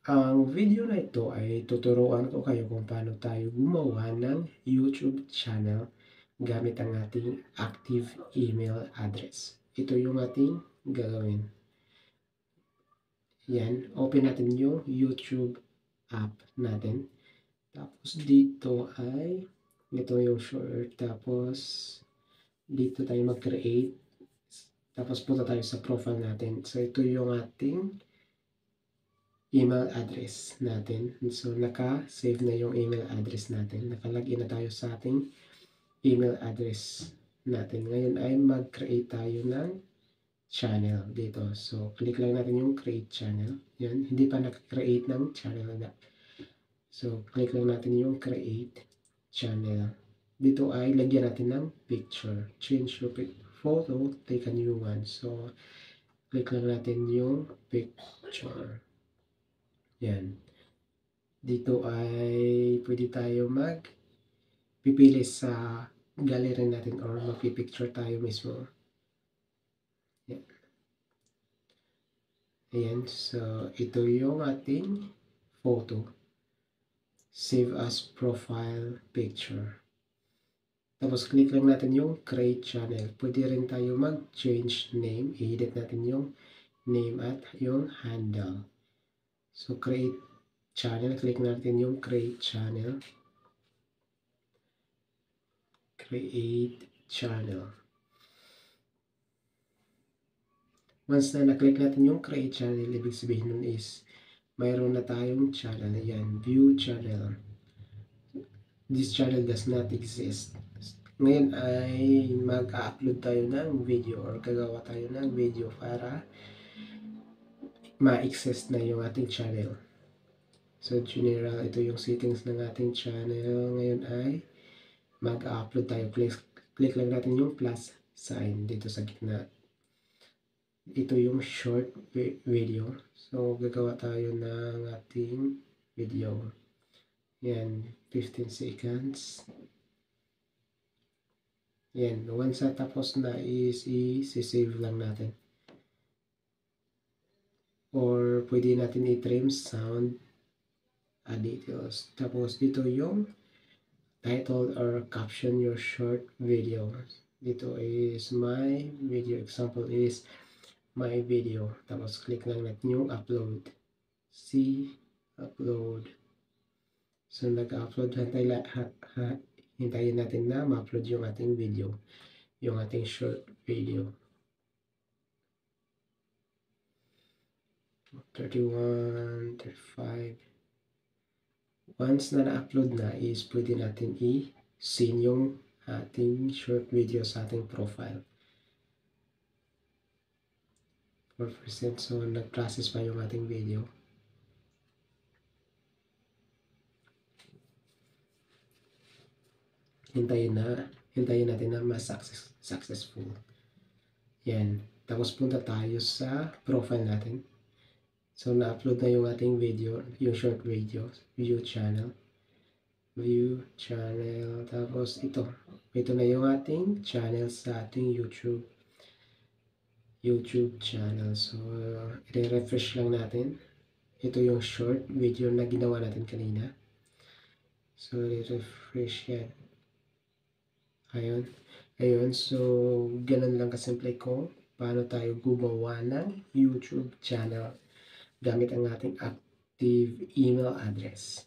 Ang video na ito ay tuturuan ko kayo kung paano tayo gumawa ng YouTube channel gamit ang ating active email address. Ito yung ating gagawin. Yan, open natin yung YouTube app natin. Tapos dito ay, ito yung short. Tapos dito tayo mag-create. Tapos punta tayo sa profile natin. So ito yung ating email address natin. So, naka-save na yung email address natin. Naka-login na tayo sa ating email address natin. Ngayon ay mag-create tayo ng channel dito. So, click lang natin yung create channel. Yan, hindi pa naka-create ng channel na. So, click lang natin yung create channel. Dito ay lagyan natin ng picture. Change your photo, take a new one. So, click lang natin yung picture. Yan. Dito ay pwede tayo pipili sa gallery natin or magpipicture tayo mismo. Yan. Ayan. So, ito yung ating photo. Save as profile picture. Tapos, click lang natin yung create channel. Pwede rin tayo mag-change name. I-edit natin yung name at yung handle. So, create channel. Click natin yung create channel. Create channel. Once na na-click natin yung create channel, ibig sabihin nun is mayroon na tayong channel. Ayan, view channel. This channel does not exist. Ngayon ay mag-upload tayo ng video or gagawa tayo ng video para ma-access na yung ating channel. So, general, ito yung settings ng ating channel. Ngayon ay mag-upload tayo. Click lang natin yung plus sign dito sa gitna. Ito yung short video. So, gagawa tayo ng ating video. Yan, 15 seconds. Yan, once na tapos na is i-save lang natin. Or pwede natin i-trim sound details. Tapos dito yung title or caption your short video. Dito is my video. Example is my video. Tapos click lang natin yung upload. See, upload. So nag-upload. Hintayin natin na ma-upload yung ating video. Yung ating short video. 31, 35. Once na na-upload na is pwede natin i-send yung ating short video sa ating profile. 4%. So, nag-process pa yung ating video. Hintayin natin na mas-successful. Yan. Tapos punta tayo sa profile natin. So, na-upload na yung ating video, yung short video, view channel. View channel. Tapos ito. Ito na yung ating channel sa ating YouTube channel. So, i-refresh lang natin. Ito yung short video na ginawa natin kanina. So, i-refresh yan. Ayun. So, ganun lang kasimple kung paano tayo gumawa ng YouTube channel gamit ang ating active email address.